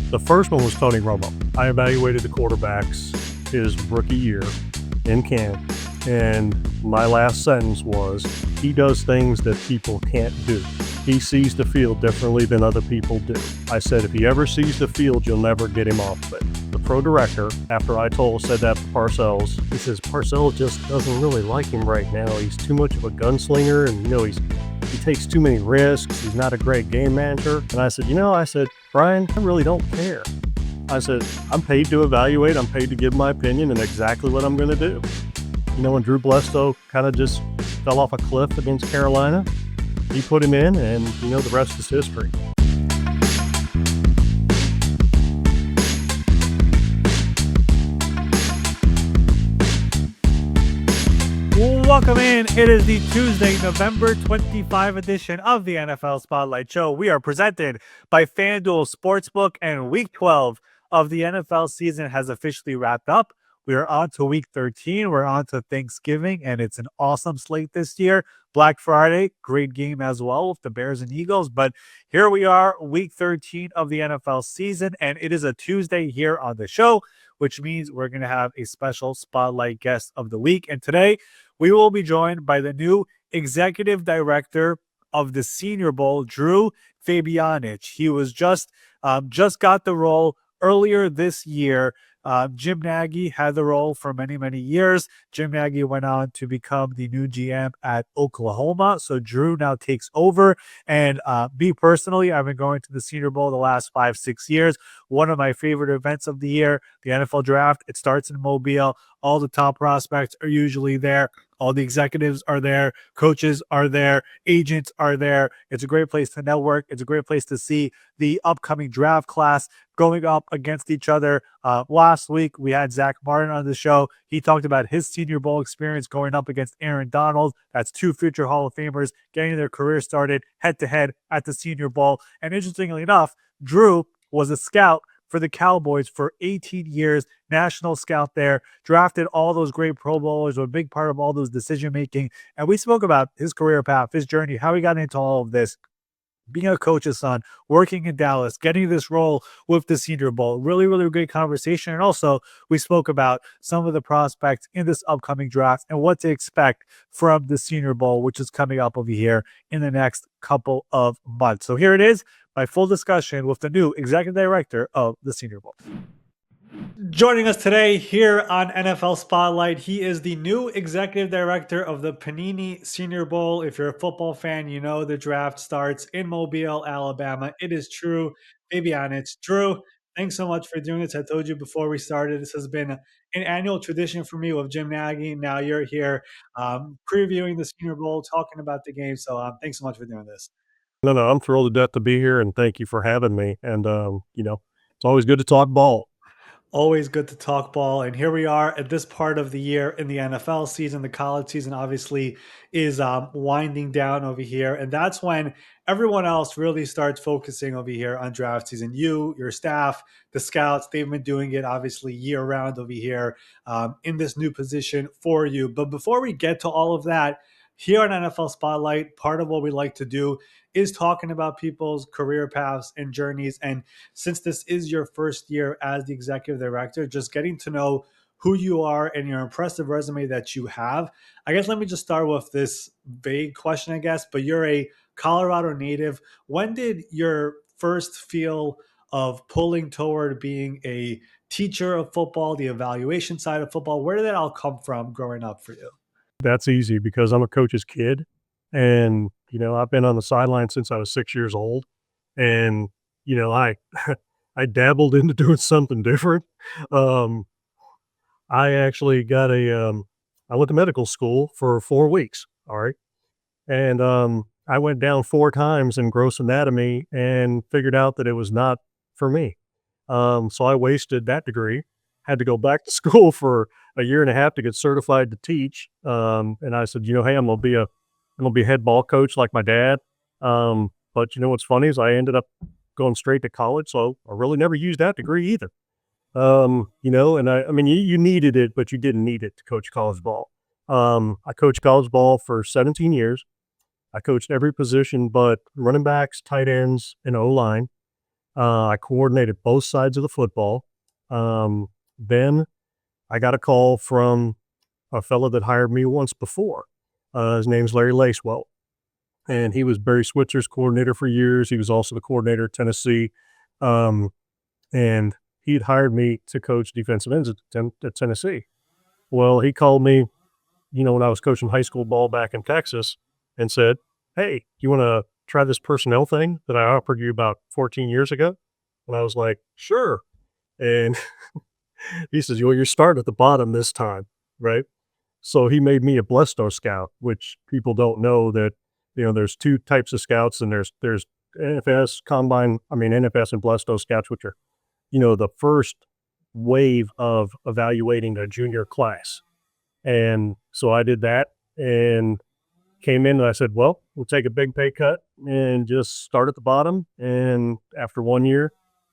The first one was Tony Romo. I evaluated the quarterbacks his rookie year in camp, and my last sentence was, he does things that people can't do. He sees the field differently than other people do. I said, if he ever sees the field, you'll never get him off of it. The pro director, after I said that to Parcells, he says, Parcells just doesn't really like him right now. He's too much of a gunslinger, and he takes too many risks. He's not a great game manager. And I said, Brian, I really don't care. I said, I'm paid to evaluate. I'm paid to give my opinion and exactly what I'm going to do. When Drew Bledsoe kind of just fell off a cliff against Carolina, he put him in, and the rest is history. Welcome in. It is the Tuesday, November 25 edition of the NFL Spotlight Show. We are presented by FanDuel Sportsbook, and Week 12 of the NFL season has officially wrapped up. We are on to Week 13. We're on to Thanksgiving, and it's an awesome slate this year. Black Friday, great game as well with the Bears and Eagles. But here we are, Week 13 of the NFL season, and it is a Tuesday here on the show, which means we're going to have a special Spotlight guest of the week. And today, we will be joined by the new executive director of the Senior Bowl, Drew Fabianich. He was just got the role earlier this year. Jim Nagy had the role for many, many years. Jim Nagy went on to become the new GM at Oklahoma. So Drew now takes over. And me personally, I've been going to the Senior Bowl the last 5-6 years. One of my favorite events of the year, the NFL Draft. It starts in Mobile. All the top prospects are usually there. All the executives are there. Coaches are there. Agents are there. It's a great place to network. It's a great place to see the upcoming draft class going up against each other. Last week, we had Zach Martin on the show. He talked about his Senior Bowl experience going up against Aaron Donald. That's two future Hall of Famers getting their career started head-to-head at the Senior Bowl. And interestingly enough, Drew was a scout for the Cowboys for 18 years, national scout there, drafted all those great Pro Bowlers, were a big part of all those decision-making. And we spoke about his career path, his journey, how he got into all of this, being a coach's son, working in Dallas, getting this role with the Senior Bowl. Really, really great conversation. And also, we spoke about some of the prospects in this upcoming draft and what to expect from the Senior Bowl, which is coming up over here in the next couple of months. So here it is, my full discussion with the new executive director of the Senior Bowl. Joining us today here on NFL Spotlight, he is the new executive director of the Panini Senior Bowl. If you're a football fan, you know the draft starts in Mobile, Alabama. It is Drew Fabianich. Drew, thanks so much for doing this. I told you before we started, this has been an annual tradition for me with Jim Nagy. Now you're here previewing the Senior Bowl, talking about the game. So thanks so much for doing this. No, I'm thrilled to death to be here, and thank you for having me. And, it's always good to talk ball. Always good to talk ball. And here we are at this part of the year in the NFL season. The college season obviously is winding down over here. And that's when everyone else really starts focusing over here on draft season. You, your staff, the scouts, they've been doing it obviously year round over here in this new position for you. But before we get to all of that, here on NFL Spotlight, part of what we like to do is talking about people's career paths and journeys. And since this is your first year as the executive director, just getting to know who you are and your impressive resume that you have. I guess let me just start with this vague question, I guess, but you're a Colorado native. When did your first feel of pulling toward being a teacher of football, the evaluation side of football, where did that all come from growing up for you? That's easy because I'm a coach's kid, and, I've been on the sideline since I was 6 years old, and, I I dabbled into doing something different. Um, I actually I went to medical school for 4 weeks, all right? And, I went down 4 times in gross anatomy and figured out that it was not for me. So I wasted that degree, had to go back to school for a year and a half to get certified to teach. And I said, hey, I'm gonna be a head ball coach like my dad. But what's funny is I ended up going straight to college, so I really never used that degree either. And I mean, you needed it, but you didn't need it to coach college ball. I coached college ball for 17 years. I coached every position but running backs, tight ends, and O-line. I coordinated both sides of the football. Then I got a call from a fellow that hired me once before. His name's Larry Lacewell, and he was Barry Switzer's coordinator for years. He was also the coordinator at Tennessee, um, and he'd hired me to coach defensive ends at Tennessee. Well, he called me, when I was coaching high school ball back in Texas, and said, "Hey, you want to try this personnel thing that I offered you about 14 years ago?" And I was like, "Sure." And he says, "Well, you're starting at the bottom this time, right?" So he made me a Blesto scout, which people don't know that, there's two types of scouts, and there's NFS combine, I mean NFS and Blesto scouts, which are, the first wave of evaluating a junior class. And so I did that and came in and I said, "Well, we'll take a big pay cut and just start at the bottom." And after 1 year,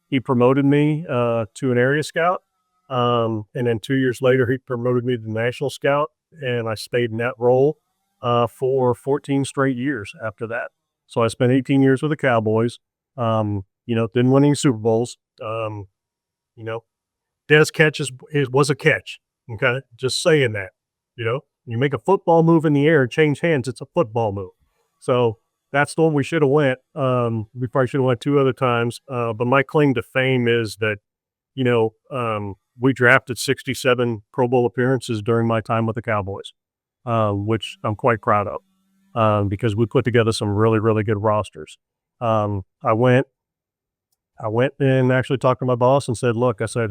he promoted me to an area scout. And then 2 years later, he promoted me to the national scout, and I stayed in that role for 14 straight years after that. So I spent 18 years with the Cowboys. Didn't win any Super Bowls. You know, Des was a catch. Okay, just saying that. You make a football move in the air and change hands, it's a football move. So that's the one we should have went. We probably should have went two other times. But my claim to fame is that we drafted 67 Pro Bowl appearances during my time with the Cowboys, which I'm quite proud of because we put together some really, really good rosters. I went and actually talked to my boss and said, "Look," I said,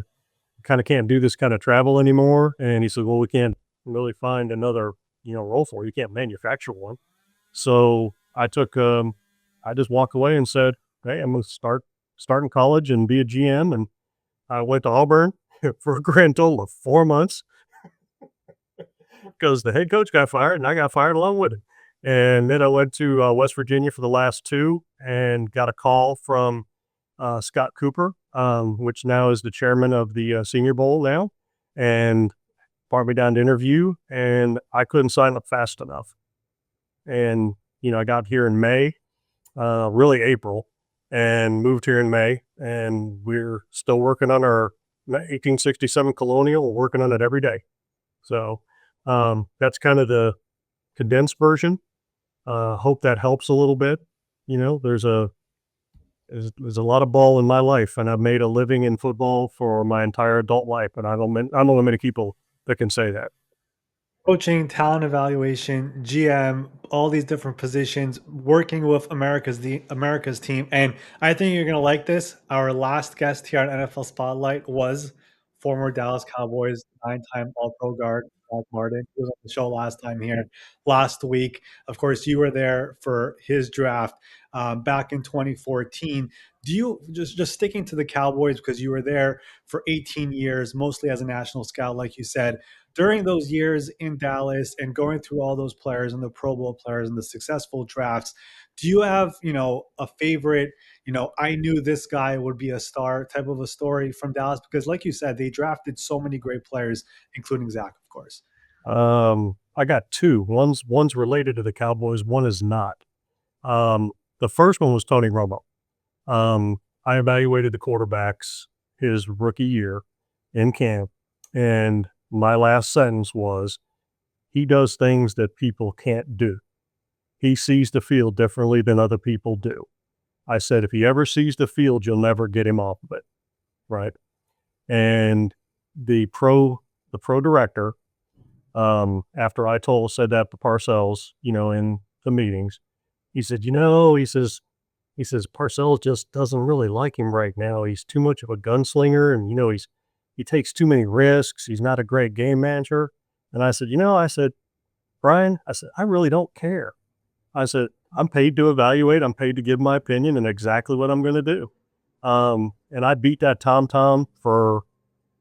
"kind of can't do this kind of travel anymore." And he said, "Well, we can't really find another, role for you. You can't manufacture one." So I just walked away and said, "Hey, I'm going to start in college and be a GM." And I went to Auburn for a grand total of 4 months because the head coach got fired and I got fired along with him. And then I went to West Virginia for the last two and got a call from Scott Cooper, which now is the chairman of the Senior Bowl now, and brought me down to interview, and I couldn't sign up fast enough. And, I got here in May, really April, and moved here in May, and we're still working on our 1867 Colonial. We're working on it every day. So that's kind of the condensed version. Hope that helps a little bit. There's a lot of ball in my life, and I've made a living in football for my entire adult life, and I don't know many people that can say that. Coaching, talent evaluation, GM, all these different positions, working with America's team. And I think you're gonna like this. Our last guest here on NFL Spotlight was former Dallas Cowboys nine-time All-Pro guard Mark Martin. He was on the show last time here last week. Of course, you were there for his draft back in 2014. Do you just sticking to the Cowboys because you were there for 18 years, mostly as a national scout, like you said? During those years in Dallas and going through all those players and the Pro Bowl players and the successful drafts, do you have, a favorite, I knew this guy would be a star type of a story from Dallas? Because like you said, they drafted so many great players, including Zach, of course. I got two. One's related to the Cowboys, one is not. The first one was Tony Romo. I evaluated the quarterbacks his rookie year in camp, and my last sentence was, "He does things that people can't do. He sees the field differently than other people do." I said, "If he ever sees the field, you'll never get him off of it." Right. And the pro director, after said that to Parcells, in the meetings, he said, he says, "Parcells just doesn't really like him right now. He's too much of a gunslinger, and, he takes too many risks. He's not a great game manager." And I said, "Brian," I said, "I really don't care." I said, "I'm paid to evaluate. I'm paid to give my opinion and exactly what I'm going to do." And I beat that Tom for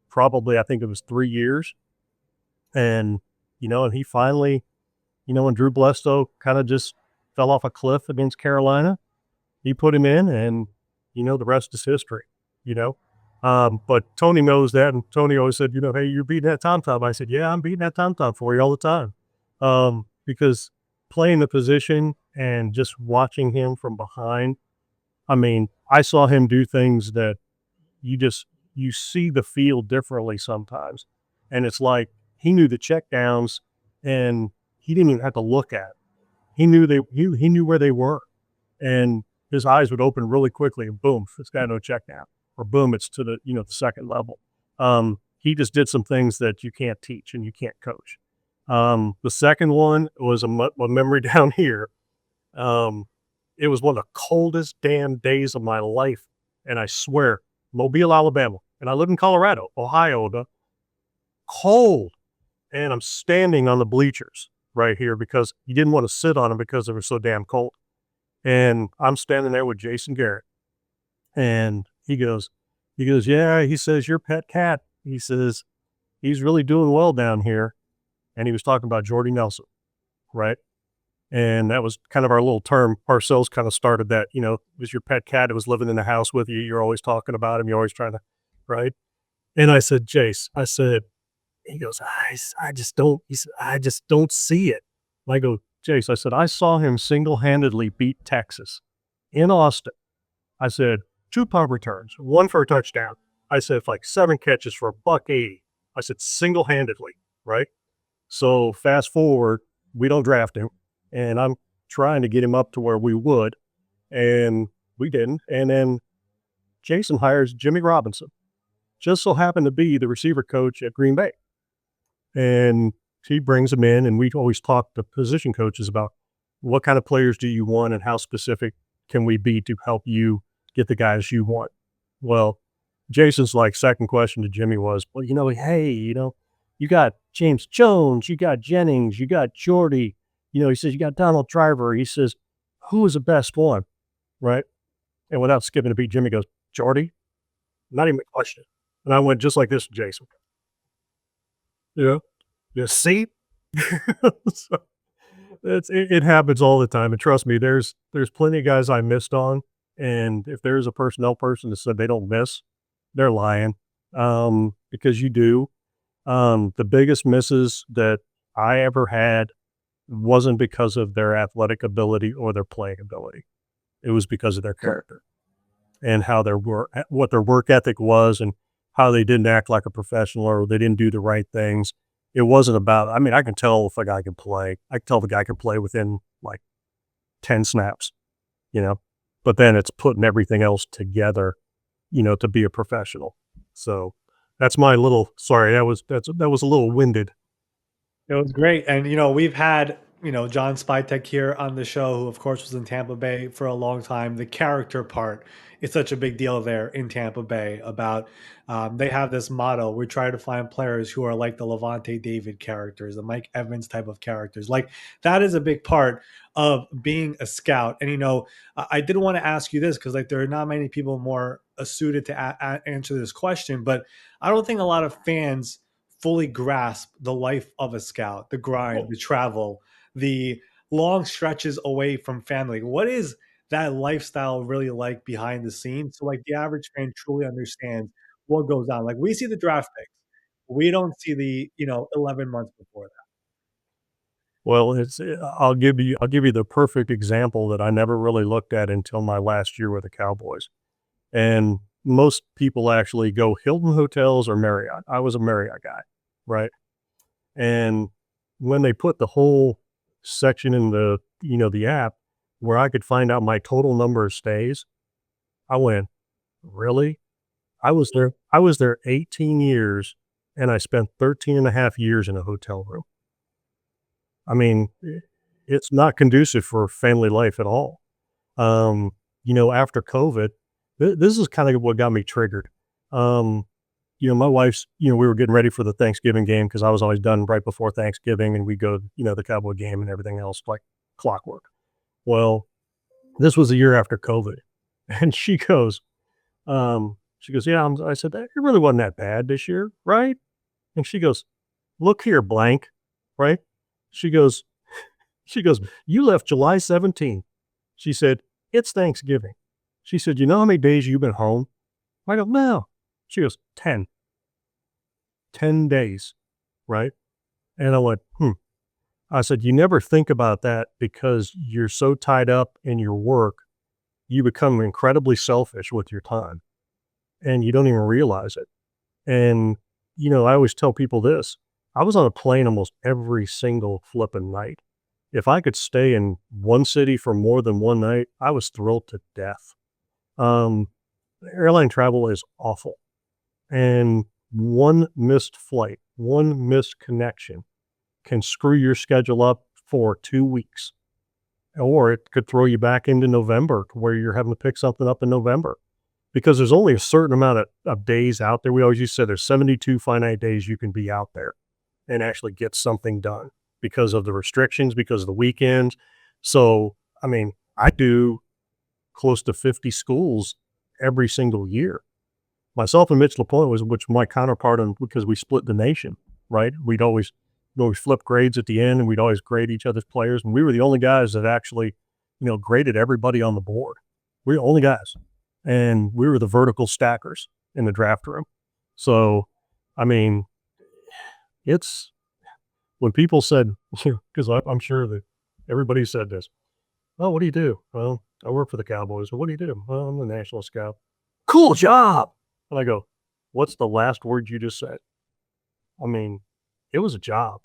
probably, I think it was 3 years. And, and he finally, when Drew Bledsoe kind of just fell off a cliff against Carolina, he put him in, and, the rest is history, you know. But Tony knows that, and Tony always said, "Hey, you're beating that Tom." I said, "Yeah, I'm beating that Tom for you all the time." Because playing the position and just watching him from behind, I mean, I saw him do things that you just you see the field differently sometimes, and it's like he knew the check downs, and he didn't even have to look at it. He knew where they were, and his eyes would open really quickly, and boom, it's got no check down, or boom, it's to the the second level. He just did some things that you can't teach and you can't coach. The second one was a memory down here. Um, it was one of the coldest damn days of my life, and I swear, Mobile, Alabama, and I live in Colorado, Ohio, the cold, and I'm standing on the bleachers right here because you didn't want to sit on them because they were so damn cold. And I'm standing there with Jason Garrett, and "Yeah," he says, "your pet cat," he says, "he's really doing well down here." And he was talking about Jordy Nelson, right? And that was kind of our little term. Parcells kind of started that, it was your pet cat. It was living in the house with you. You're always talking about him. You're always trying to, right? And I said, Jace, I said, he goes, I just don't, he said, I just don't see it. I go, Jace, I said, I saw him single-handedly beat Texas in Austin. I said, 2 punt returns, 1 for a touchdown. I said, like 7 catches for a $180. I said, single-handedly, right? So fast forward, we don't draft him, and I'm trying to get him up to where we would, and we didn't. And then Jason hires Jimmy Robinson, just so happened to be the receiver coach at Green Bay. And he brings him in, and we always talk to position coaches about what kind of players do you want and how specific can we be to help you get the guys you want. Well, Jason's like second question to Jimmy was, well, hey, you got James Jones, you got Jennings, you got Jordy. He says, you got Donald Driver. He says, who is the best one? Right. And without skipping a beat, Jimmy goes, Jordy, not even a question. And I went just like this to Jason. Yeah. Yeah. See? So it happens all the time. And trust me, there's plenty of guys I missed on. And if there's a personnel person that said they don't miss, they're lying. Because you do. The biggest misses that I ever had wasn't because of their athletic ability or their playing ability. It was because of their character and how what their work ethic was, and how they didn't act like a professional or they didn't do the right things. It wasn't about, I mean, I can tell if a guy can play. I can tell if a guy can play within like 10 snaps, you know, but then it's putting everything else together, to be a professional. So that's my little, sorry, that was a little winded. It was great. And, we've had, John Spytek here on the show, who, of course, was in Tampa Bay for a long time. The character part is such a big deal there in Tampa Bay about they have this motto. We try to find players who are like the Levante David characters, the Mike Evans type of characters. Like, that is a big part of being a scout. And, I did want to ask you this because, like, there are not many people more suited to answer this question, but I don't think a lot of fans fully grasp the life of a scout, the grind, the travel, the long stretches away from family. What is that lifestyle really like behind the scenes? So like the average fan truly understands what goes on. Like we see the draft picks. We don't see the, 11 months before that. Well, I'll give you the perfect example that I never really looked at until my last year with the Cowboys. And most people actually go Hilton Hotels or Marriott. I was a Marriott guy, right? And when they put the whole section in the app where I could find out my total number of stays, I went, really? I was there 18 years, and I spent 13 and a half years in a hotel room. I mean, it's not conducive for family life at all. After COVID, this is kind of what got me triggered. Um, my wife's, we were getting ready for the Thanksgiving game because I was always done right before Thanksgiving, and we go, the Cowboy game and everything else like clockwork. Well, this was a year after COVID, and she goes, yeah. I said, it really wasn't that bad this year, right? And she goes, look here, blank, right? She goes, she goes, you left July 17th. She said, it's Thanksgiving. She said, you know how many days you've been home? I go, no. She goes, 10. 10 days, right? And I went, I said, you never think about that because you're so tied up in your work you become incredibly selfish with your time and you don't even realize it. And, I always tell people this. I was on a plane almost every single flipping night. If I could stay in one city for more than one night, I was thrilled to death. Um, Airline travel is awful. And one missed flight, one missed connection can screw your schedule up for 2 weeks, or it could throw you back into November to where you're having to pick something up in November because there's only a certain amount of days out there. We always used to say there's 72 finite days you can be out there and actually get something done because of the restrictions, because of the weekends. So, I mean, I do close to 50 schools every single year. Myself and Mitch LaPointe which my counterpart on because we split the nation, right? We'd always flip grades at the end and we'd always grade each other's players. And we were the only guys that actually, graded everybody on the board. We were the only guys. And we were the vertical stackers in the draft room. So, I mean, it's when people said, because I'm sure that everybody said this, oh, what do you do? Well, I work for the Cowboys. Well, what do you do? Well, I'm the national scout. Cool job. And I go, what's the last word you just said? I mean, it was a job.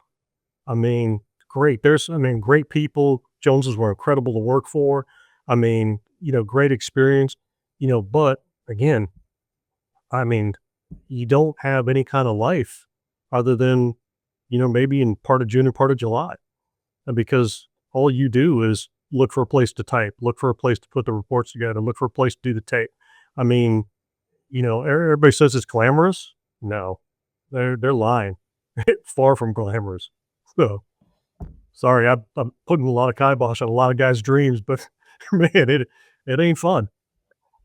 I mean, great. Great people. Joneses were incredible to work for. I mean, great experience, but again, I mean, you don't have any kind of life other than, maybe in part of June or part of July. And because all you do is look for a place to type, look for a place to put the reports together, look for a place to do the tape. I mean, everybody says it's glamorous. No, they're lying. Far from glamorous. So sorry, I'm putting a lot of kibosh on a lot of guys' dreams, but man, it ain't fun.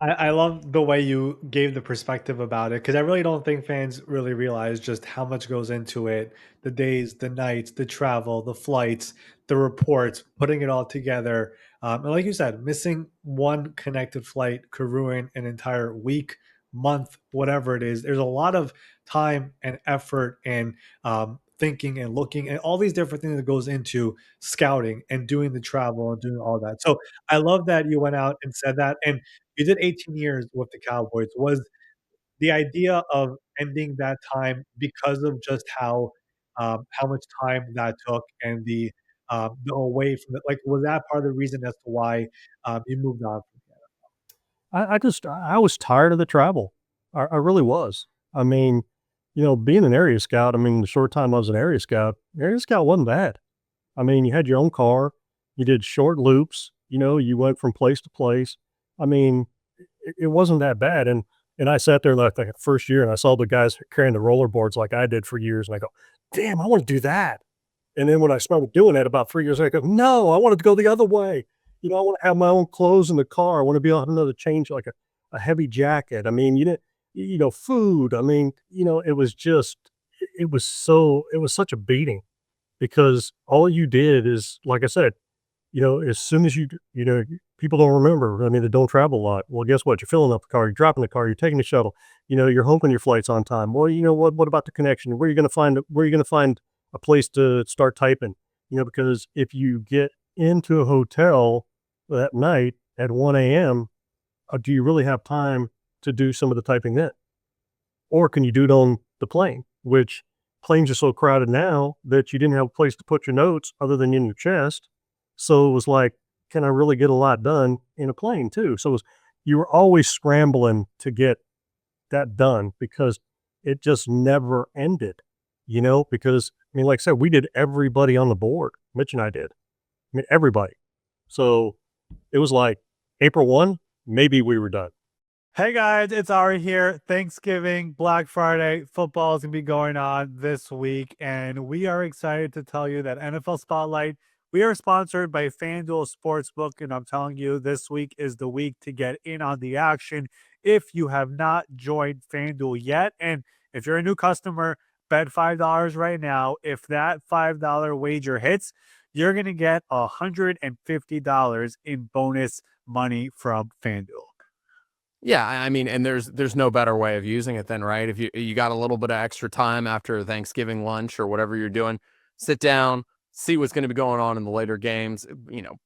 I love the way you gave the perspective about it because I really don't think fans really realize just how much goes into it. The days, the nights, the travel, the flights, the reports, putting it all together. And like you said, missing one connected flight could ruin an entire week, month, whatever it is. There's a lot of time and effort and thinking and looking and all these different things that goes into scouting and doing the travel and doing all that. So I love that you went out and said that. And you did 18 years with the Cowboys. Was the idea of ending that time because of just how much time that took and the away from it? Like, was that part of the reason as to why you moved on from that? I was tired of the travel. I really was. I mean, being an area scout, I mean, the short time I was an area scout wasn't bad. I mean, you had your own car, you did short loops, you went from place to place. I mean, it wasn't that bad. And I sat there like the first year and I saw the guys carrying the roller boards like I did for years. And I go, damn, I want to do that. And then when I started doing that about 3 years, I go, no, I wanted to go the other way. I want to have my own clothes in the car. I want to be able to know to change like a heavy jacket. I mean, food. I mean, it was just, it was such a beating because all you did is, like I said, as soon as people don't remember, I mean, they don't travel a lot. Well, guess what? You're filling up the car, you're dropping the car, you're taking the shuttle, you're hoping your flight's on time. Well, what about the connection? Where are you going to find a place to start typing? Because if you get into a hotel that night at 1 a.m., do you really have time to do some of the typing then? Or can you do it on the plane, which planes are so crowded now that you didn't have a place to put your notes other than in your chest. So it was like, can I really get a lot done in a plane too? So you were always scrambling to get that done because it just never ended, because I mean, like I said, we did everybody on the board. Mitch and I did. I mean, everybody. So it was like April 1, maybe we were done. Hey guys, it's Ari here. Thanksgiving, Black Friday, football is going to be going on this week, and we are excited to tell you that NFL Spotlight, we are sponsored by FanDuel Sportsbook, and I'm telling you, this week is the week to get in on the action if you have not joined FanDuel yet. And if you're a new customer, bet $5 right now. If that $5 wager hits, you're going to get $150 in bonus money from FanDuel. Yeah, I mean, and there's no better way of using it than, right? If you got a little bit of extra time after Thanksgiving lunch or whatever you're doing, sit down, see what's going to be going on in the later games,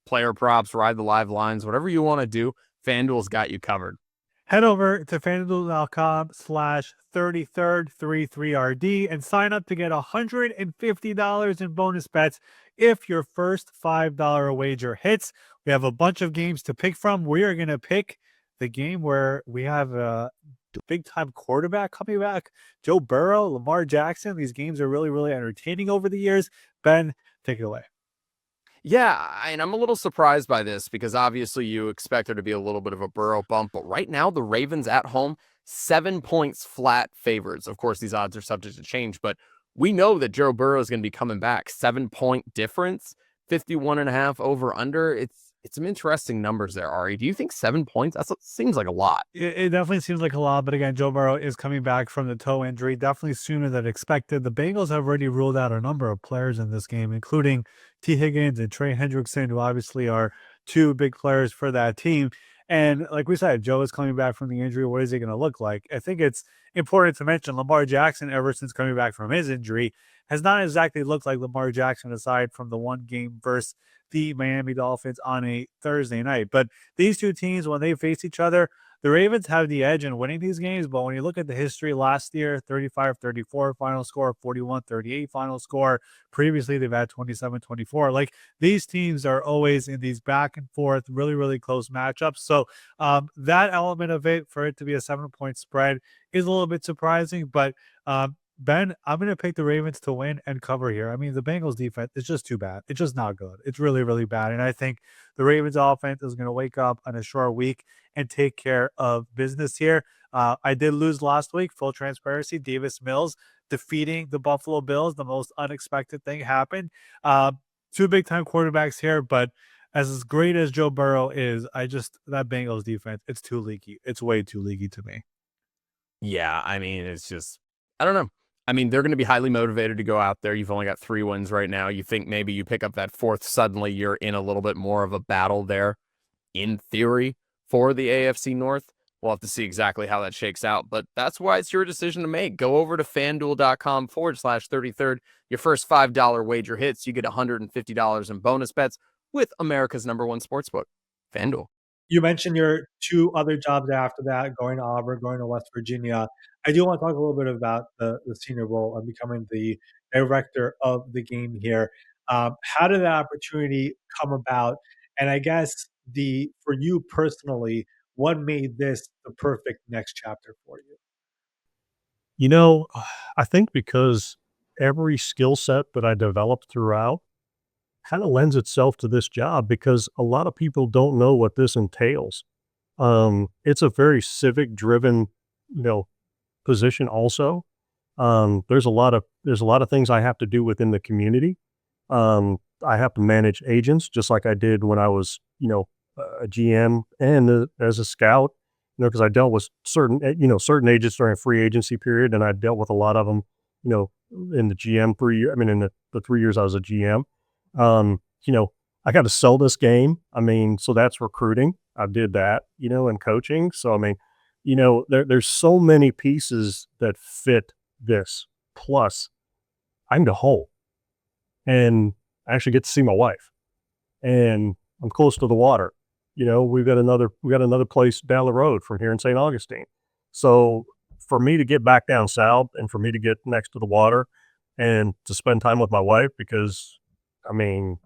player props, ride the live lines, whatever you want to do. FanDuel's got you covered. Head over to fanduel.com/33rd33rd and sign up to get $150 in bonus bets if your first $5 wager hits. We have a bunch of games to pick from. We are going to pick the game where we have a big-time quarterback coming back, Joe Burrow, Lamar Jackson. These games are really, really entertaining over the years. Ben, take it away. Yeah, and I'm a little surprised by this because obviously you expect there to be a little bit of a Burrow bump, but right now the Ravens at home, 7 points flat favorites. Of course, these odds are subject to change, but we know that Joe Burrow is going to be coming back. 7-point difference, 51.5 over under. It's some interesting numbers there, Ari. Do you think 7 points? That seems like a lot. It definitely seems like a lot, but again, Joe Burrow is coming back from the toe injury, definitely sooner than expected. The Bengals have already ruled out a number of players in this game, including T. Higgins and Trey Hendrickson, who obviously are two big players for that team. And like we said, Joe is coming back from the injury. What is he going to look like? I think it's important to mention Lamar Jackson, ever since coming back from his injury, has not exactly looked like Lamar Jackson aside from the one game versus the Miami Dolphins on a Thursday night. But these two teams, when they face each other, the Ravens have the edge in winning these games. But when you look at the history last year, 35-34 final score, 41-38 final score. Previously, they've had 27-24. Like, these teams are always in these back and forth, really, really close matchups. So that element of it, for it to be a 7-point spread, is a little bit surprising. But Ben, I'm going to pick the Ravens to win and cover here. I mean, the Bengals defense is just too bad. It's just not good. It's really, really bad. And I think the Ravens offense is going to wake up on a short week and take care of business here. I did lose last week, full transparency. Davis Mills defeating the Buffalo Bills. The most unexpected thing happened. Two big-time quarterbacks here, but as great as Joe Burrow is, that Bengals defense, it's too leaky. It's way too leaky to me. Yeah, I mean, it's just, I don't know. I mean, they're going to be highly motivated to go out there. You've only got 3 wins right now. You think maybe you pick up that 4th, suddenly you're in a little bit more of a battle there, in theory, for the AFC North. We'll have to see exactly how that shakes out, but that's why it's your decision to make. Go over to fanduel.com/33rd. Your first $5 wager hits, you get $150 in bonus bets with America's #1 sportsbook, FanDuel. You mentioned your 2 other jobs after that, going to Auburn, going to West Virginia. I do want to talk a little bit about the Senior Bowl and becoming the director of the game here. How did that opportunity come about? And I guess for you personally, what made this the perfect next chapter for you? You know, I think because every skill set that I developed throughout kind of lends itself to this job because a lot of people don't know what this entails. It's a very civic driven, you know, position also. There's a lot of things I have to do within the community. I have to manage agents just like I did when I was, a GM and as a scout, because I dealt with certain agents during free agency period, and I dealt with a lot of them, you know, in the GM 3 year. I mean, in the 3 years I was a GM. Um, you know, I got to sell this game. I mean, so that's recruiting. I did that, and coaching. So I mean, there's so many pieces that fit this. Plus, I'm the whole, and I actually get to see my wife, and I'm close to the water. We got another place down the road from here in St. Augustine. So for me to get back down south and for me to get next to the water and to spend time with my wife, because I mean,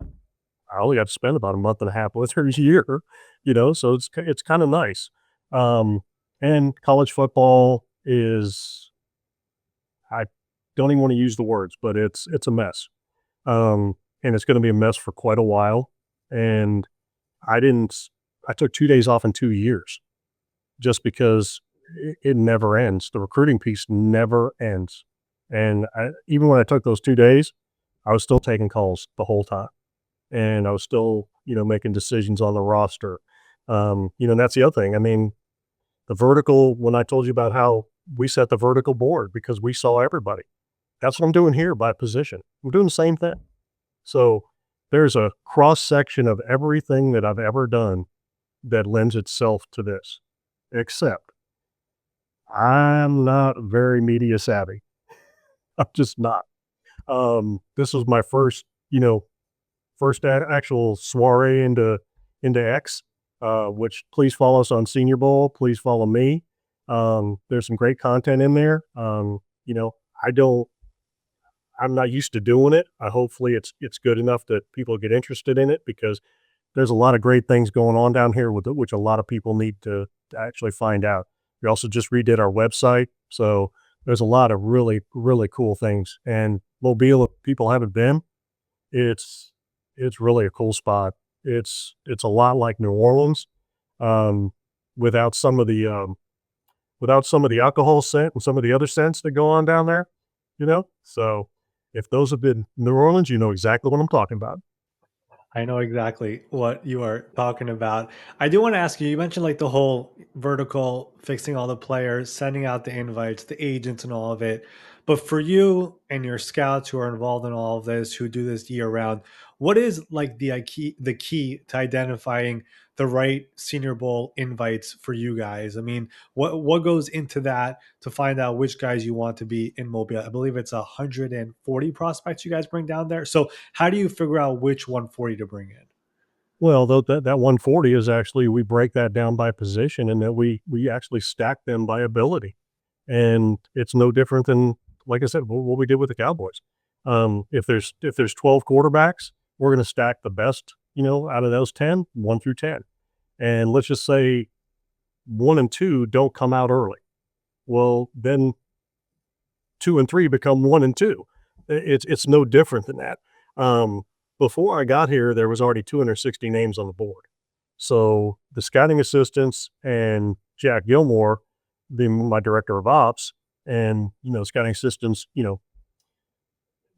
I only got to spend about a month and a half with her a year, so it's kind of nice. And college football is, I don't even want to use the words, but it's a mess. And it's going to be a mess for quite a while. And I took 2 days off in 2 years just because it never ends. The recruiting piece never ends. And even when I took those 2 days, I was still taking calls the whole time. And I was still, making decisions on the roster. And that's the other thing. I mean, the vertical, when I told you about how we set the vertical board because we saw everybody. That's what I'm doing here by position. I'm doing the same thing. So there's a cross section of everything that I've ever done that lends itself to this, except I'm not very media savvy. I'm just not. This was my first actual soiree into X. which please follow us on Senior Bowl. Please follow me. There's some great content in there. You know, I'm not used to doing it. Hopefully it's good enough that people get interested in it because there's a lot of great things going on down here with it, which a lot of people need to actually find out. We also just redid our website, so there's a lot of really, really cool things. And Mobile, if people haven't been, it's it's really a cool spot. It's a lot like New Orleans, um, without some of the without some of the alcohol scent and some of the other scents that go on down there, you know. So if those have been New Orleans, you know exactly what I'm talking about. I know exactly what you are talking about. I do want to ask you, you mentioned like the whole vertical fixing all the players, sending out the invites, the agents and all of it. But for you and your scouts who are involved in all of this, who do this year round, what is like the key to identifying the right Senior Bowl invites for you guys? I mean, what goes into that to find out which guys you want to be in Mobile? I believe it's 140 prospects you guys bring down there. So how do you figure out which 140 to bring in? Well, though that 140 is actually we break that down by position, and that we actually stack them by ability, and it's no different than, like I said, what we did with the Cowboys. If there's 12 quarterbacks, we're going to stack the best, out of those 10, 1 through 10, and let's just say 1 and 2 don't come out early. Well, then 2 and 3 become 1 and 2. It's no different than that. Before I got here, there was already 260 names on the board. So the scouting assistants and Jack Gilmore, being my director of ops, and scouting assistants,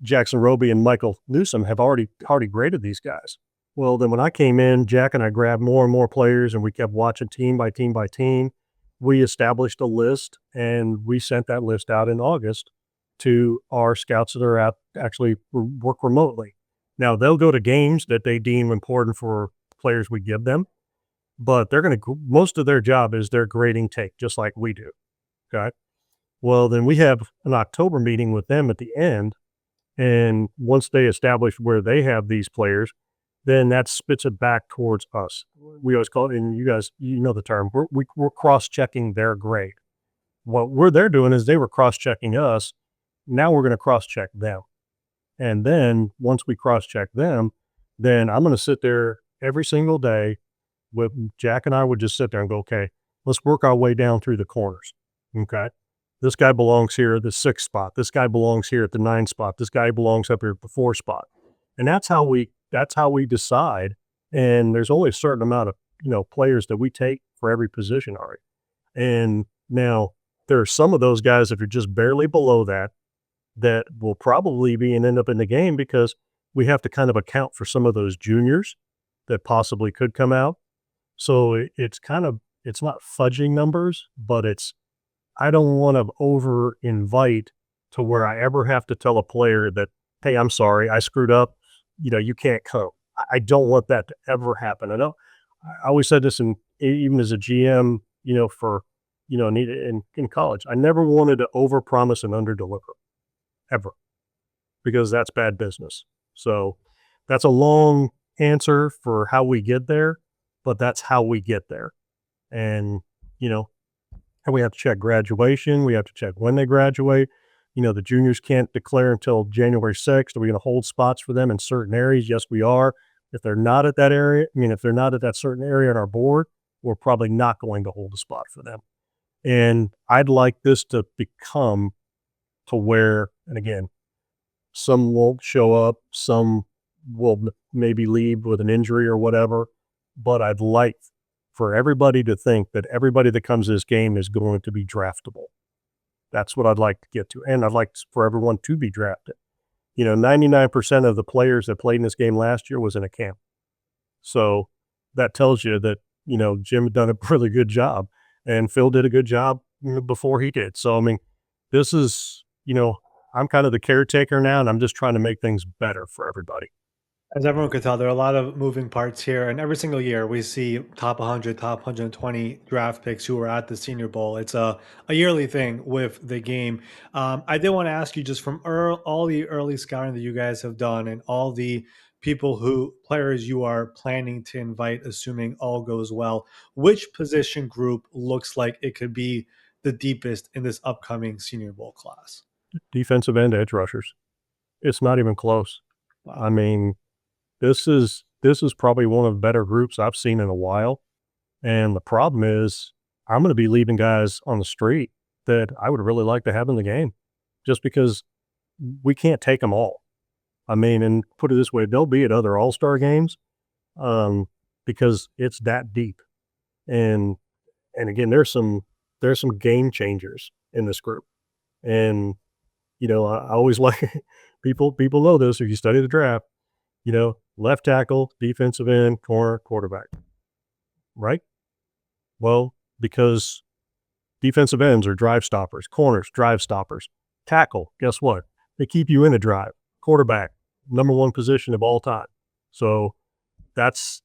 Jackson Roby and Michael Newsom have already graded these guys. Well, then when I came in, Jack and I grabbed more and more players, and we kept watching team by team by team. We established a list, and we sent that list out in August to our scouts that are out actually work remotely. Now they'll go to games that they deem important for players we give them, but they're going to most of their job is their grading tape, just like we do. Okay. Well, then we have an October meeting with them at the end, and once they establish where they have these players, then that spits it back towards us. We always call it, and you guys, you know the term. We're cross-checking their grade. What they're doing is they were cross-checking us. Now we're going to cross-check them. And then once we cross-check them, then I'm going to sit there every single day with Jack, and I would just sit there and go, okay, let's work our way down through the corners. Okay. This guy belongs here at the 6th spot. This guy belongs here at the 9th spot. This guy belongs up here at the 4th spot. And that's how we decide. And there's only a certain amount of, players that we take for every position, Ari. And now there are some of those guys, if you're just barely below that will probably end up in the game because we have to kind of account for some of those juniors that possibly could come out. So it's not fudging numbers, but I don't want to over invite to where I ever have to tell a player that, hey, I'm sorry, I screwed up. You can't come. I don't want that to ever happen. I always said this, even as a GM, in college, I never wanted to overpromise and underdeliver, ever, because that's bad business. So that's a long answer for how we get there, but that's how we get there. And, and we have to check graduation. We have to check when they graduate. The juniors can't declare until January 6th. Are we going to hold spots for them in certain areas? Yes, we are. If they're not at that area, if they're not at that certain area on our board, we're probably not going to hold a spot for them. And I'd like this to become to where, and again, some won't show up, some will maybe leave with an injury or whatever, but I'd like for everybody to think that everybody that comes to this game is going to be draftable. That's what I'd like to get to. And I'd like for everyone to be drafted. 99% of the players that played in this game last year was in a camp. So that tells you that, Jim had done a really good job, and Phil did a good job before he did. So, this is, I'm kind of the caretaker now, and I'm just trying to make things better for everybody. As everyone could tell, there are a lot of moving parts here, and every single year we see top 100, top 120 draft picks who are at the Senior Bowl. It's a yearly thing with the game. I did want to ask you, just from all the early scouting that you guys have done and all the players you are planning to invite, assuming all goes well, which position group looks like it could be the deepest in this upcoming Senior Bowl class? Defensive end edge rushers. It's not even close. Wow. I mean, this is probably one of the better groups I've seen in a while. And the problem is I'm going to be leaving guys on the street that I would really like to have in the game just because we can't take them all. I mean, and put it this way, they'll be at other all-star games because it's that deep. And again, there's some game changers in this group. And, I always like people know this if you study the draft, left tackle, defensive end, corner, quarterback. Right? Well, because defensive ends are drive stoppers, corners, drive stoppers. Tackle, guess what? They keep you in a drive. Quarterback, number one position of all time. So that's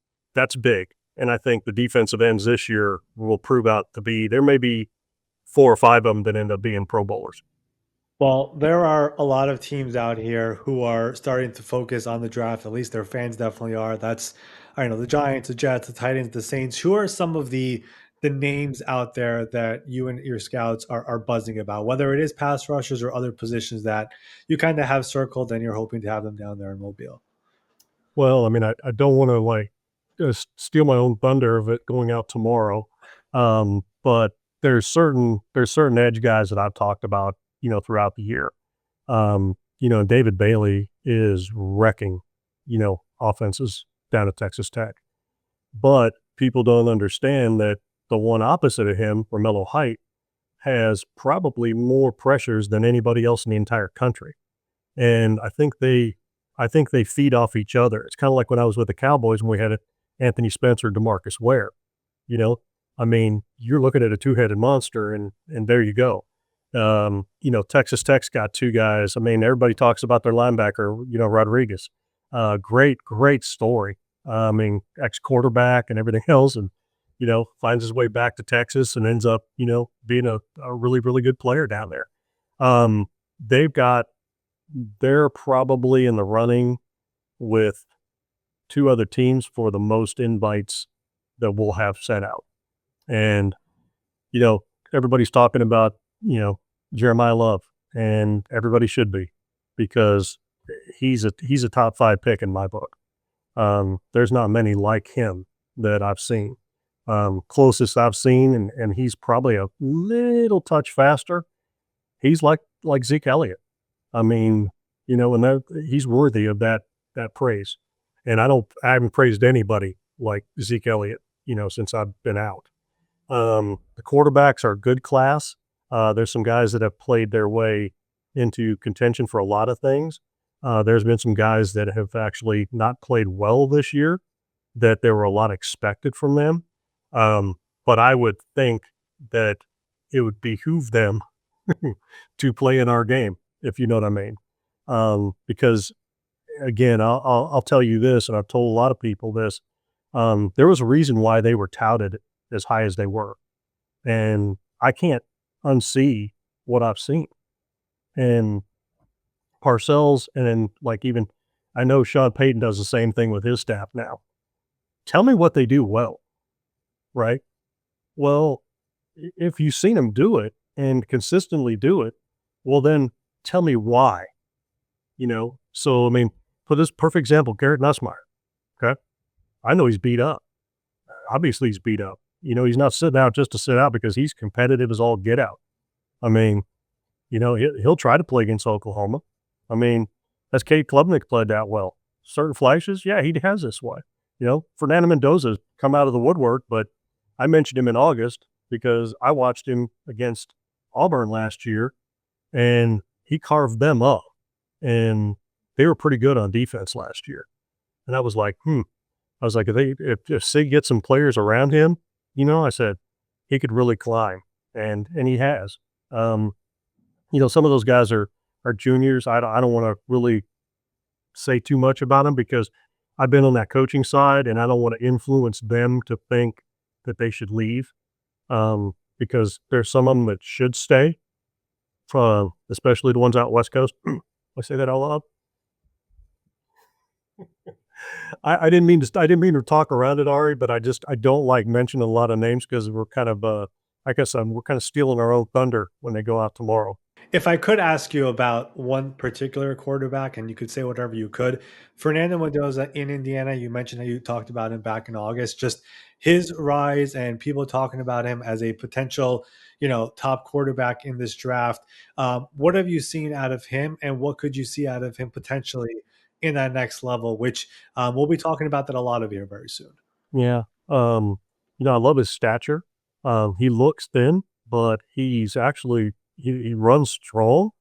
big. And I think the defensive ends this year will prove out to be, there may be 4 or 5 of them that end up being Pro Bowlers. Well, there are a lot of teams out here who are starting to focus on the draft. At least their fans definitely are. That's, I know, the Giants, the Jets, the Titans, the Saints. Who are some of the names out there that you and your scouts are buzzing about, whether it is pass rushers or other positions that you kind of have circled and you're hoping to have them down there in Mobile? Well, I mean, I don't want to just steal my own thunder of it going out tomorrow. But there's certain edge guys that I've talked about, throughout the year. David Bailey is wrecking, offenses down at Texas Tech. But people don't understand that the one opposite of him, Romello Height, has probably more pressures than anybody else in the entire country. And I think they feed off each other. It's kind of like when I was with the Cowboys when we had Anthony Spencer, DeMarcus Ware. I mean, you're looking at a two-headed monster, and there you go. Texas Tech's got 2 guys. I mean, everybody talks about their linebacker, Rodriguez. Great story. I mean, ex-quarterback and everything else, and, finds his way back to Texas and ends up, being a really, really good player down there. They're probably in the running with 2 other teams for the most invites that we'll have sent out. And, everybody's talking about, Jeremiyah Love, and everybody should be, because he's a top 5 pick in my book. There's not many like him that I've seen. Closest I've seen, and he's probably a little touch faster. He's like Zeke Elliott. I mean, and he's worthy of that praise. And I haven't praised anybody like Zeke Elliott, since I've been out. The quarterbacks are a good class. There's some guys that have played their way into contention for a lot of things. There's been some guys that have actually not played well this year, that there were a lot expected from them. But I would think that it would behoove them to play in our game, if you know what I mean. Because again, I'll tell you this, and I've told a lot of people this. There was a reason why they were touted as high as they were, and I can't unsee what I've seen. And Parcells, and then even I know Sean Payton does the same thing with his staff now. Tell me what they do well, right? Well, if you've seen them do it and consistently do it, well, then tell me why. So I mean, for this perfect example, Garrett Nussmeier. Okay, I know he's beat up. Obviously, he's beat up. He's not sitting out just to sit out, because he's competitive as all get out. I mean, he'll try to play against Oklahoma. I mean, has Cade Klubnik played that well? Certain flashes, yeah, he has this way. Fernando Mendoza's come out of the woodwork, but I mentioned him in August because I watched him against Auburn last year, and he carved them up, and they were pretty good on defense last year. And I was like, I was like, if Sig gets some players around him, I said he could really climb, and he has. Some of those guys are juniors. I don't want to really say too much about them, because I've been on that coaching side, and I don't want to influence them to think that they should leave, because there's some of them that should stay, especially the ones out West Coast. I say that out loud. I didn't mean to talk around it, Ari, but I don't like mentioning a lot of names because we're kind of, I guess, we're kind of stealing our own thunder when they go out tomorrow. If I could ask you about one particular quarterback, and you could say whatever you could, Fernando Mendoza in Indiana, you mentioned how you talked about him back in August, just his rise and people talking about him as a potential, top quarterback in this draft. What have you seen out of him, and what could you see out of him potentially in that next level, which we'll be talking about that a lot of here very soon. Yeah. I love his stature. He looks thin, but he's actually he runs strong.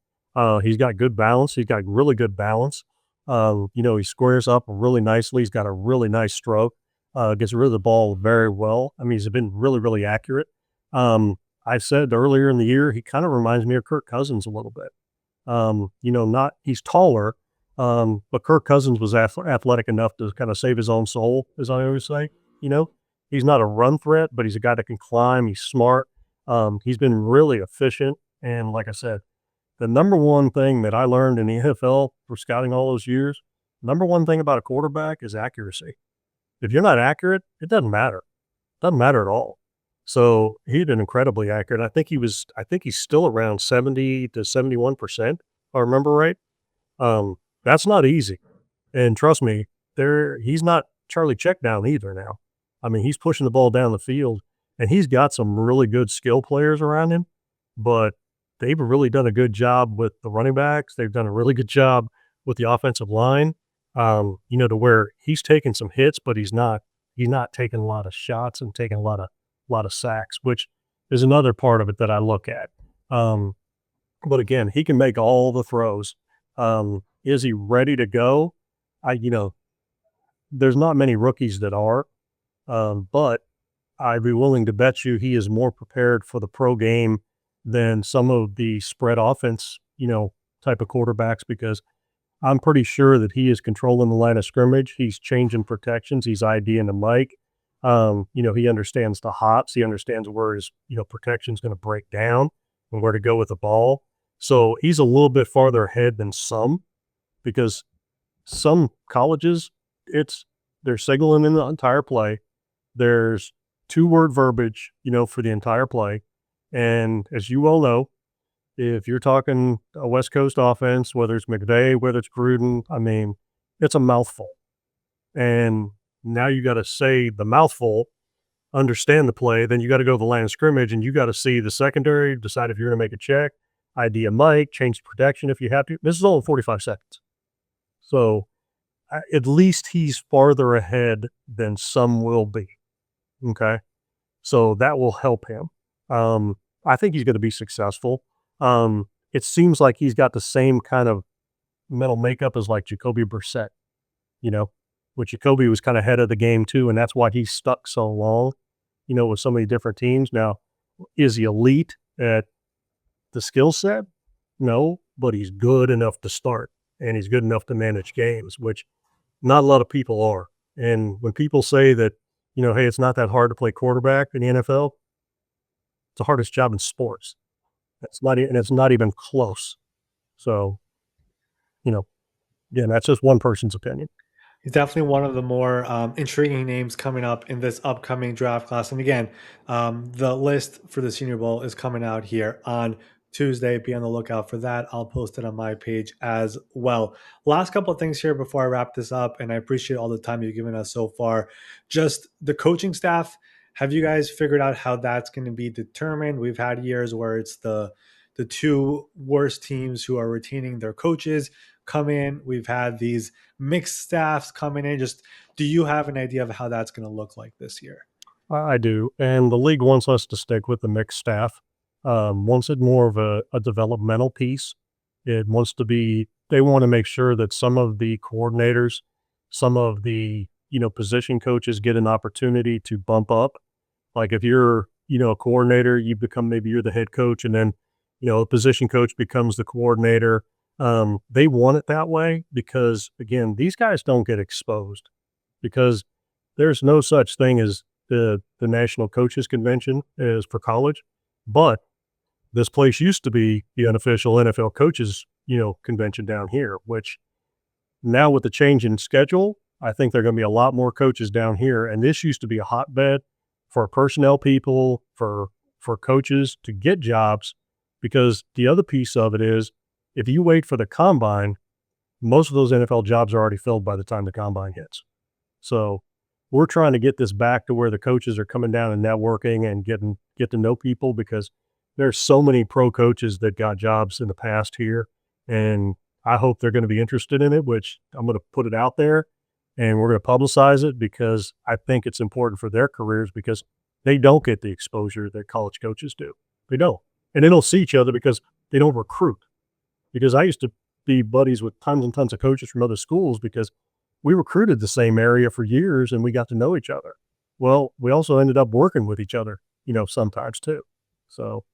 He's got good balance. He's got really good balance. He squares up really nicely. He's got a really nice stroke. Gets rid of the ball very well. I mean, he's been really, really accurate. I said earlier in the year, he kind of reminds me of Kirk Cousins a little bit. Not he's taller, but Kirk Cousins was athletic enough to kind of save his own soul, as I always say. You know, he's not a run threat, but he's a guy that can climb. He's smart. He's been really efficient. And like I said, the number one thing that I learned in the NFL for scouting all those years, number one thing about a quarterback is accuracy. If you're not accurate, it doesn't matter. It doesn't matter at all. So he'd been incredibly accurate. I think he's still around 70 to 71%, if I remember right. That's not easy. And trust me, he's not Charlie Checkdown either now. I mean, he's pushing the ball down the field, and he's got some really good skill players around him, but they've really done a good job with the running backs. They've done a really good job with the offensive line, to where he's taking some hits, but he's not taking a lot of shots and taking a lot of sacks, which is another part of it that I look at. But again, he can make all the throws. Is he ready to go? There's not many rookies that are, but I'd be willing to bet you he is more prepared for the pro game than some of the spread offense, type of quarterbacks, because I'm pretty sure that he is controlling the line of scrimmage. He's changing protections. He's IDing the mic. He understands the hops. He understands where his, protection's going to break down and where to go with the ball. So he's a little bit farther ahead than some, because some colleges, they're signaling in the entire play. There's 2-word verbiage, for the entire play. And as you all know, if you're talking a West Coast offense, whether it's McVay, whether it's Gruden, I mean, it's a mouthful. And now you got to say the mouthful, understand the play, then you got to go to the line of scrimmage and you got to see the secondary, decide if you're going to make a check, ID a mic, change the protection if you have to. This is all in 45 seconds. So at least he's farther ahead than some will be. Okay. So that will help him. I think he's going to be successful. It seems like he's got the same kind of mental makeup as like Jacoby Brissett, which Jacoby was kind of ahead of the game too. And that's why he's stuck so long, with so many different teams. Now, is he elite at the skill set? No, but he's good enough to start and he's good enough to manage games, which not a lot of people are. And when people say that, hey, it's not that hard to play quarterback in the NFL, it's the hardest job in sports. It's not even close. So, again, that's just one person's opinion. He's definitely one of the more intriguing names coming up in this upcoming draft class. And again, the list for the Senior Bowl is coming out here on Tuesday. Be on the lookout for that. I'll post it on my page as well. Last couple of things here before I wrap this up, and I appreciate all the time you've given us so far. Just the coaching staff. Have you guys figured out how that's going to be determined? We've had years where it's the two worst teams who are retaining their coaches come in. We've had these mixed staffs coming in. Just, do you have an idea of how that's going to look like this year? I do. And the league wants us to stick with the mixed staff. Wants it more of a developmental piece. It wants to be, they want to make sure that some of the coordinators, some of the, position coaches get an opportunity to bump up. Like if you're, a coordinator, you become, maybe you're the head coach, and then, a position coach becomes the coordinator. They want it that way because, again, these guys don't get exposed, because there's no such thing as the National Coaches Convention as for college, but this place used to be the unofficial NFL coaches, convention down here, which now with the change in schedule, I think there are going to be a lot more coaches down here. And this used to be a hotbed for personnel people, for coaches to get jobs, because the other piece of it is if you wait for the combine, most of those NFL jobs are already filled by the time the combine hits. So we're trying to get this back to where the coaches are coming down and networking and get to know people, because there's so many pro coaches that got jobs in the past here. And I hope they're going to be interested in it, which I'm going to put it out there and we're going to publicize it, because I think it's important for their careers, because they don't get the exposure that college coaches do. They don't. And they don't see each other because they don't recruit. Because I used to be buddies with tons and tons of coaches from other schools because we recruited the same area for years and we got to know each other. Well, we also ended up working with each other, sometimes too. So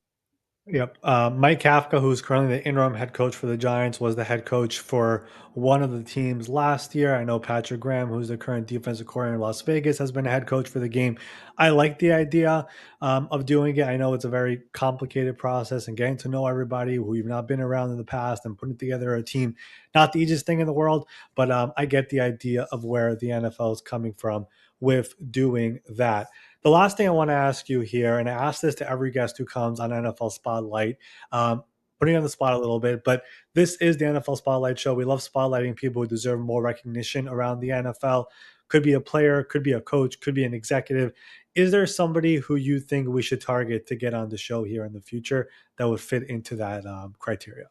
Yep. Mike Kafka, who's currently the interim head coach for the Giants, was the head coach for one of the teams last year. I know Patrick Graham, who's the current defensive coordinator in Las Vegas, has been a head coach for the game. I like the idea of doing it. I know it's a very complicated process, and getting to know everybody who you've not been around in the past and putting together a team, not the easiest thing in the world, but I get the idea of where the NFL is coming from with doing that. The last thing I want to ask you here, and I ask this to every guest who comes on NFL Spotlight, putting you on the spot a little bit, but this is the NFL Spotlight show. We love spotlighting people who deserve more recognition around the NFL. Could be a player, could be a coach, could be an executive. Is there somebody who you think we should target to get on the show here in the future that would fit into that criteria?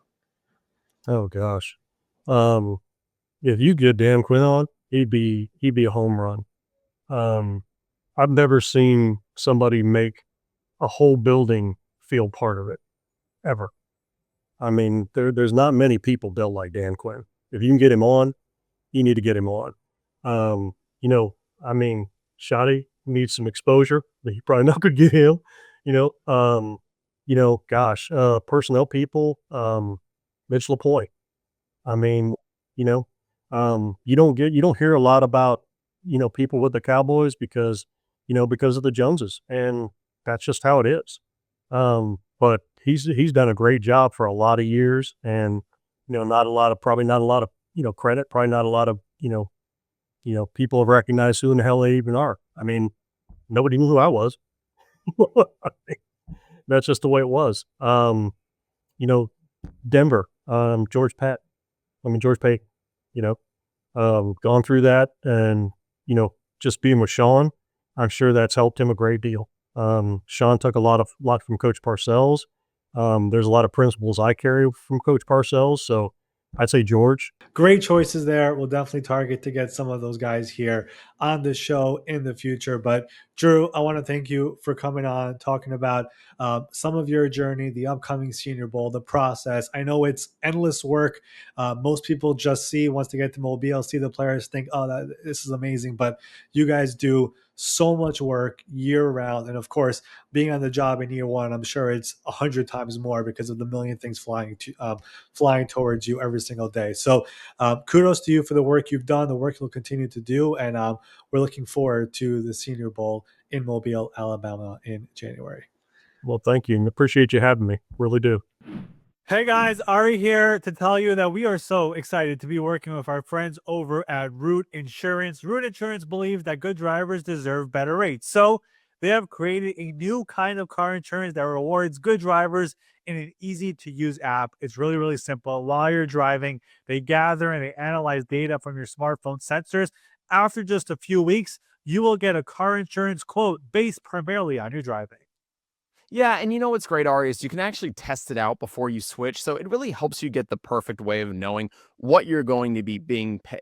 oh gosh. Um, if you get Dan Quinn on, he'd be a home run. Um, I've never seen somebody make a whole building feel part of it, ever. I mean, there's not many people built like Dan Quinn. If you can get him on, you need to get him on. Um, you know, I mean, Shotty needs some exposure that you probably not could get him. Gosh, personnel people, Mitch LaPointe. I mean, you know, you don't hear a lot about, people with the Cowboys because of the Joneses, and that's just how it is. But he's done a great job for a lot of years, and probably not a lot of credit, probably not a lot of people have recognized who in the hell they even are. I mean, nobody knew who I was. I mean, that's just the way it was. You know, Denver, George Payton, you know, gone through that, and just being with Sean, I'm sure that's helped him a great deal. Sean took a lot from Coach Parcells. There's a lot of principles I carry from Coach Parcells, so I'd say George. Great choices there. We'll definitely target to get some of those guys here on the show in the future. But Drew, I want to thank you for coming on, talking about some of your journey, the upcoming Senior Bowl, the process. I know it's endless work. Most people just see, once they get to Mobile, see the players, think, oh, this is amazing. But you guys do so much work year round. And of course, being on the job in year one, I'm sure it's 100 times more because of the million things flying towards you every single day. So kudos to you for the work you've done, the work you'll continue to do. And we're looking forward to the Senior Bowl in Mobile, Alabama in January. Well, thank you, and appreciate you having me. Really do. Hey guys, Ari here to tell you that we are so excited to be working with our friends over at Root Insurance. Root Insurance believes that good drivers deserve better rates. So they have created a new kind of car insurance that rewards good drivers in an easy to use app. It's really, really simple. While you're driving, they gather and they analyze data from your smartphone sensors. After just a few weeks, you will get a car insurance quote based primarily on your driving. Yeah, and you know what's great, Ari, is you can actually test it out before you switch. So it really helps you get the perfect way of knowing what you're going to be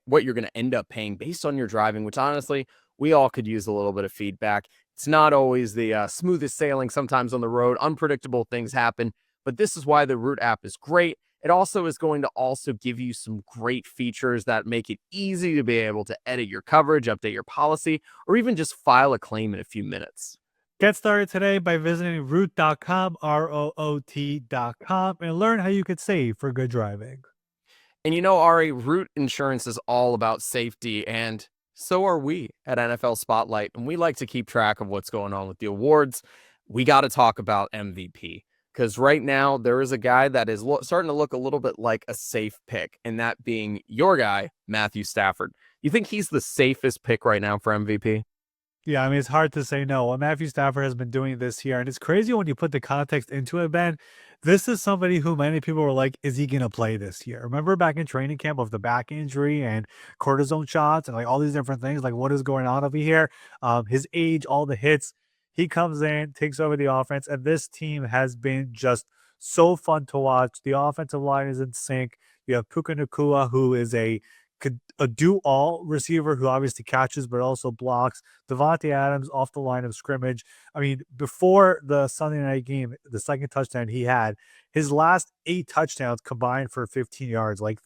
what you're going to end up paying based on your driving, which honestly, we all could use a little bit of feedback. It's not always the smoothest sailing. Sometimes on the road, unpredictable things happen, but this is why the Root app is great. It also is going to also give you some great features that make it easy to be able to edit your coverage, update your policy, or even just file a claim in a few minutes. Get started today by visiting root.com, ROOT.com, and learn how you could save for good driving. And you know, Ari, Root Insurance is all about safety, and so are we at NFL Spotlight. And we like to keep track of what's going on with the awards. We got to talk about MVP, because right now there is a guy that is starting to look a little bit like a safe pick, and that being your guy, Matthew Stafford. You think he's the safest pick right now for MVP? Yeah, I mean, it's hard to say no. Well, Matthew Stafford has been doing this here, and it's crazy when you put the context into it, Ben. This is somebody who many people were like, is he going to play this year? Remember back in training camp of the back injury and cortisone shots and like all these different things, like what is going on over here? His age, all the hits. He comes in, takes over the offense, and this team has been just so fun to watch. The offensive line is in sync. You have Puka Nacua, who is a do-all receiver who obviously catches but also blocks. Devontae Adams off the line of scrimmage. I mean, before the Sunday night game, the second touchdown he had, his last 8 touchdowns combined for 15 yards. Like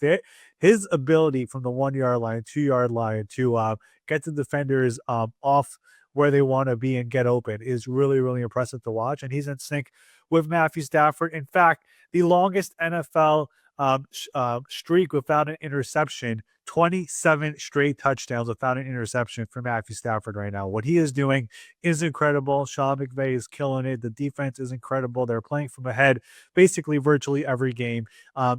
his ability from the 1-yard line, 2-yard line to get the defenders off where they want to be and get open is really, really impressive to watch. And he's in sync with Matthew Stafford. In fact, the longest NFL streak without an interception, 27 straight touchdowns without an interception for Matthew Stafford right now. What he is doing is incredible. Sean McVay is killing it. The defense is incredible. They're playing from ahead basically virtually every game.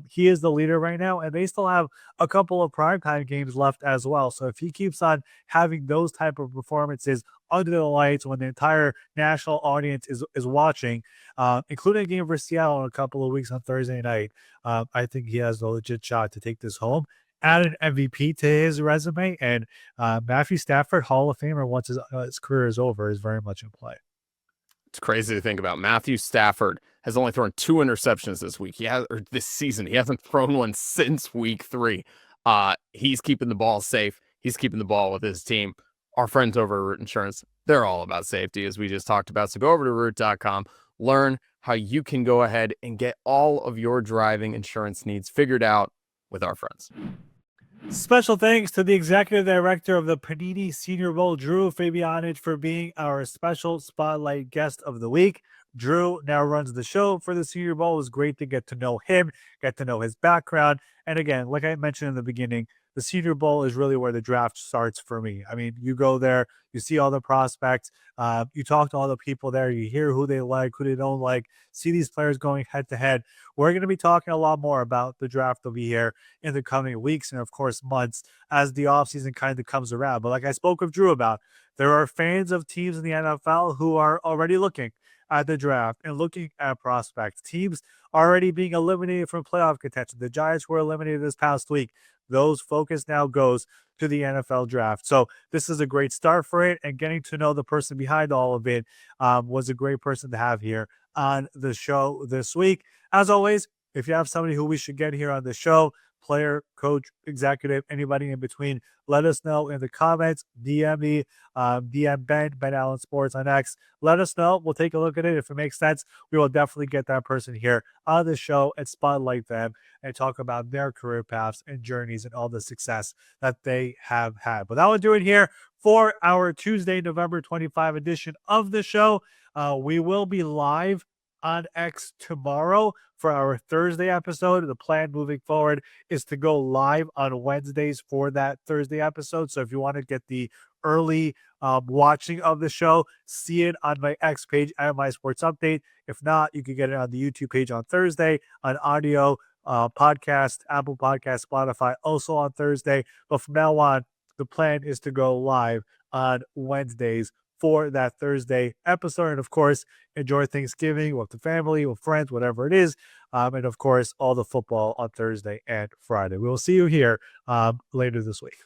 He is the leader right now, and they still have a couple of primetime games left as well. So if he keeps on having those type of performances under the lights when the entire national audience is watching, including a game for Seattle in a couple of weeks on Thursday night, I think he has a legit shot to take this home. Add an MVP to his resume, and Matthew Stafford, Hall of Famer, once his career is over, is very much in play. It's crazy to think about. Matthew Stafford has only thrown 2 interceptions this season. He hasn't thrown one since week 3. He's keeping the ball safe. He's keeping the ball with his team. Our friends over at Root Insurance, they're all about safety, as we just talked about. So go over to root.com, learn how you can go ahead and get all of your driving insurance needs figured out with our friends. Special thanks to the executive director of the Panini Senior Bowl, Drew Fabianich, for being our special spotlight guest of the week. Drew now runs the show for the Senior Bowl. It was great to get to know him, get to know his background. And again, like I mentioned in the beginning, the Senior Bowl is really where the draft starts for me. I mean, you go there, you see all the prospects, you talk to all the people there, you hear who they like, who they don't like, see these players going head to head. We're going to be talking a lot more about the draft that'll be here in the coming weeks and, of course, months as the offseason kind of comes around. But like I spoke with Drew about, there are fans of teams in the NFL who are already looking at the draft and looking at prospects. Teams already being eliminated from playoff contention. The Giants were eliminated this past week. Those focus now goes to the NFL draft. So this is a great start for it, and getting to know the person behind all of it was a great person to have here on the show this week. As always, if you have somebody who we should get here on the show, player, coach, executive, anybody in between, let us know in the comments. DM me, DM Ben Allen Sports on X. Let us know. We'll take a look at it. If it makes sense, we will definitely get that person here on the show and spotlight them and talk about their career paths and journeys and all the success that they have had. But that will do it here for our Tuesday, November 25 edition of the show. We will be live on X tomorrow for our Thursday episode. The plan moving forward is to go live on Wednesdays for that Thursday episode. So if you want to get the early watching of the show, see it on my X page at My Sports Update. If not, you can get it on the YouTube page on Thursday, on audio, podcast, Apple Podcast, Spotify, also on Thursday. But from now on, the plan is to go live on Wednesdays for that Thursday episode. And of course, enjoy Thanksgiving with the family, with friends, whatever it is. And of course, all the football on Thursday and Friday. We will see you here later this week.